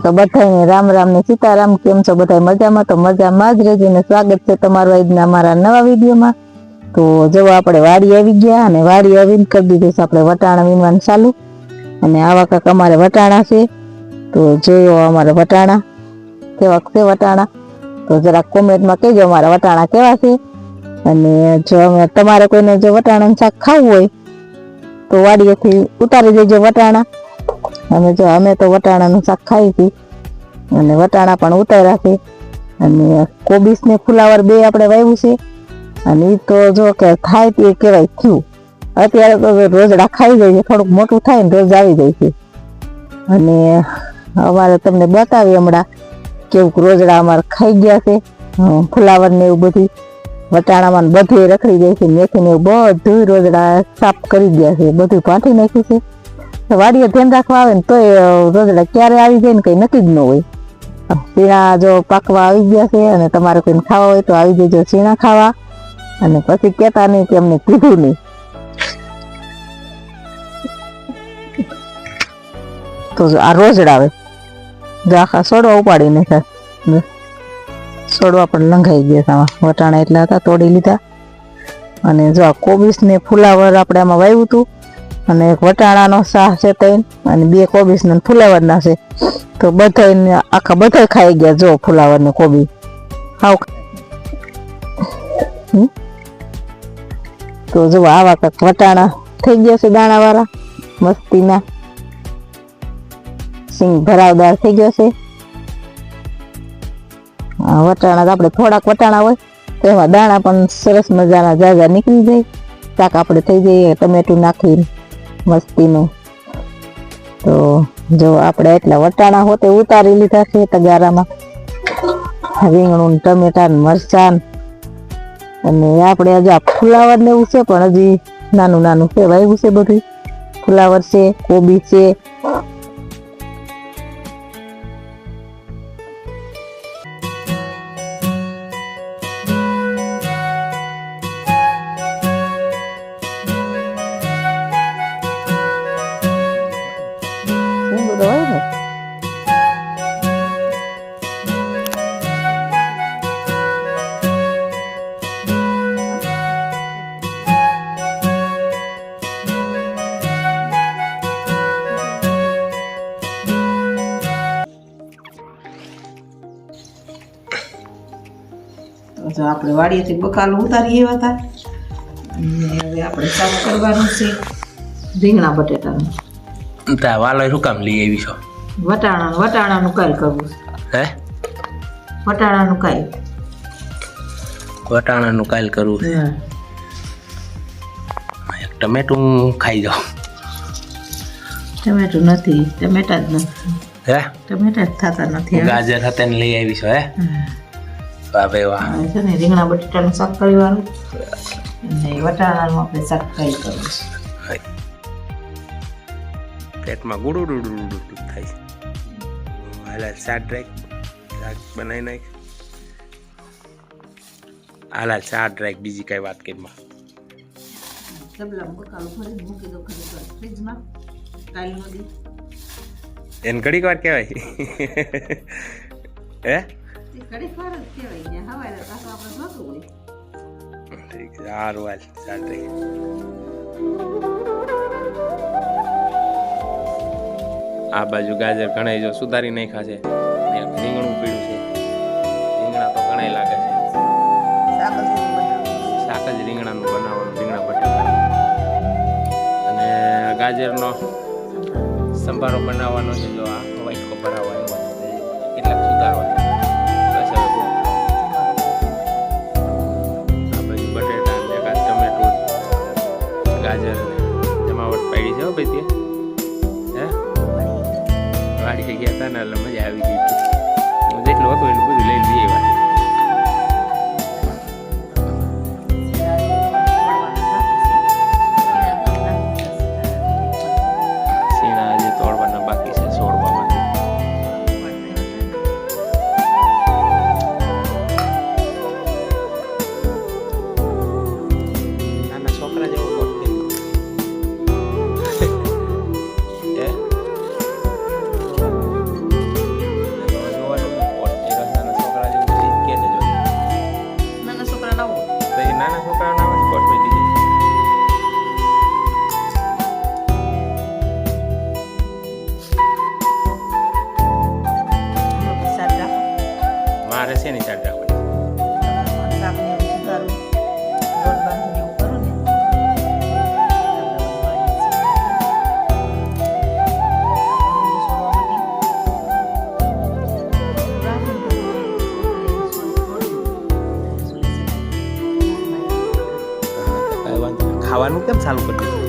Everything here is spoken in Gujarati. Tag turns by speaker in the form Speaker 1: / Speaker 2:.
Speaker 1: તો બધાને રામ રામ ને સીતારામ. કેમ છો બધા? મજામાં? તો મજામાં જ રહેજો ને સ્વાગત છે તમારું આજના અમારા નવા વિડીયોમાં. તો જો આપણે વાડી આવી ગયા અને વાડી આવીને કરી દીધું છે આપણે વટાણા વીણવાનું ચાલુ. અને આવા કાંક અમારે વટાણા છે. તો જોયો અમારે વટાણા કેવા છે વટાણા, તો જરાક કોમેન્ટમાં કહેજો અમારા વટાણા કેવા છે. અને જો તમારે કોઈને જો વટાણાનું શાક ખાવું હોય તો વાડીએથી ઉતારી દેજો વટાણા. અને જો અમે તો વટાણાનું શાક ખાઈ હતી અને વટાણા પણ ઉતાર્યા છે. અને કોબીસ ને ફુલાવર બે આપણે વાવ્યું છે. અને એ તો જો કે થાય તે કહેવાય થયું. અત્યારે તો રોજડા ખાઈ જાય છે, થોડુંક મોટું થાય ને રોજ આવી જાય છે. અને અમારે તમને બતાવી હમણાં કેવું રોજડા અમારે ખાઈ ગયા છે. ફુલાવર ને એવું બધું વટાણામાં બધું રખડી જાય છે. મેથી ને બધું રોજડા સાફ કરી ગયા છે, બધું પાઠી નાખ્યું છે. વાડીએ ધ્યાન રાખવા આવે ને તોય રોજડા ક્યારે આવી જાય ને કઈ નક્કી જ ન હોય. સીણા જો પાકવા આવી ગયા છે અને તમારે કોઈને ખાવા હોય તો આવી જજો સીણા ખાવા. અને પછી કેતા નહીં કે અમને કીધું નહીં. તો આ રોજડા આવે જો આખા સોડવા ઉપાડી નાખ્યા. સોડવા પણ લંઘાઈ ગયા હતા. વટાણા એટલા હતા તોડી લીધા. અને જો આ કોબીસ ને ફુલાવર આપણે આમાં વાવ્યું હતું. અને એક વટાણાનો શાહ છે તૈન અને બે કોબીસ ને ફુલાવર ના છે. તો બધા આખા બધા ખાઈ ગયા જો ફુલાવર ને કોબી હાવ. તો જો આવા કાંક વટાણા થઈ ગયા છે દાણા વાળા મસ્તીના. સિંગ ભરાવદાર થઈ ગયો છે. વટાણા આપણે થોડાક વટાણા હોય તો એમાં દાણા પણ સરસ મજાના જાજા નીકળી જાય. શાક આપણે થઈ જાય ટમેટું નાખીને મસ્તીનું. તો જો આપણે એટલા વટાણા હોતે ઉતારી લીધા છે તગારામાં. રીંગણું ટમેટા મરચાં અને આપણે હજી આ ફુલાવર ને એવું છે પણ હજી નાનું નાનું છે વાવ્યું છે બધું. ફુલાવર છે, કોબી છે. તો આપણે વાડીએથી બકાલું ઉતારી આવ્યા હતા. અને હવે આપણે શાક કરવાનું છે રીંગણા બટેટાનું.
Speaker 2: તા વાલો શું કામ લઈ આવી છો?
Speaker 1: વટાણાનું કાલ કરવું છે.
Speaker 2: હે?
Speaker 1: વટાણાનું કાલ.
Speaker 2: વટાણાનું કાલ કરવું છે. એક ટમેટું ખાઈ જાઓ.
Speaker 1: ટમેટું નથી, ટમેટા જ નથી.
Speaker 2: હે?
Speaker 1: ટમેટા જ થતા નથી.
Speaker 2: ગાજર હતા ને લઈ આવી છો? હે? વાહ ભાઈ વાહ.
Speaker 1: છે ને રીંગણા બટેટાનું શાક કરવાનું અને વટાણાનું આપણે શાક ફ્રાય કરવું છે.
Speaker 2: પેટમાં ગુડું થાય છે. હાલા શાક બનાવી નાખ. હાલા શાક રાખ, બીજી કઈ વાત કરીમાં.
Speaker 1: બકાલું ભરીને મૂકી દો ફ્રીજમાં કાલનો દી.
Speaker 2: એને ઘડીક વાર કહેવાય. હે?
Speaker 1: ઘડીક વાર જ કહેવાય ને હવારે પાછું આપણે જોતું હોય.
Speaker 2: ઠીક છે, સારું હાલ શાક રાખ. આ બાજુ ગાજર ઘણા જો સુધારી નાખ્યા છે. રીંગણું પીળું છે. રીંગણા તો ઘણા લાગે છે. શાક જ રીંગણાનું બનાવવાનું, રીંગણા બટેટા. અને ગાજરનો સંભારો બનાવવાનો છે. જો આ વાઇટકો ભરાવા આવ્યો છે, કેટલાક સુધારવા. બસ હવે આ બાજુ બટેટા ને એકાદ ટમેટું ગાજર જમાવટ પાડી છે. ભાઈ ત્યાં વાડી ગયા હતા ને એટલે મજા આવી ગઈ હતી. હું જેટલું હતું એટલું બધું લઈ લઈએ. સીણા હજી તોડવાના બાકી છે છોડવામાં. નાના છોકરા જેવો તમારે શેની ચાટ રાખવાની?
Speaker 1: શાક ને એવું સુધારું, લોટ બાંધીને એવું કરું ને
Speaker 2: ખાવાનું કેમ ચાલુ કરી દીધું?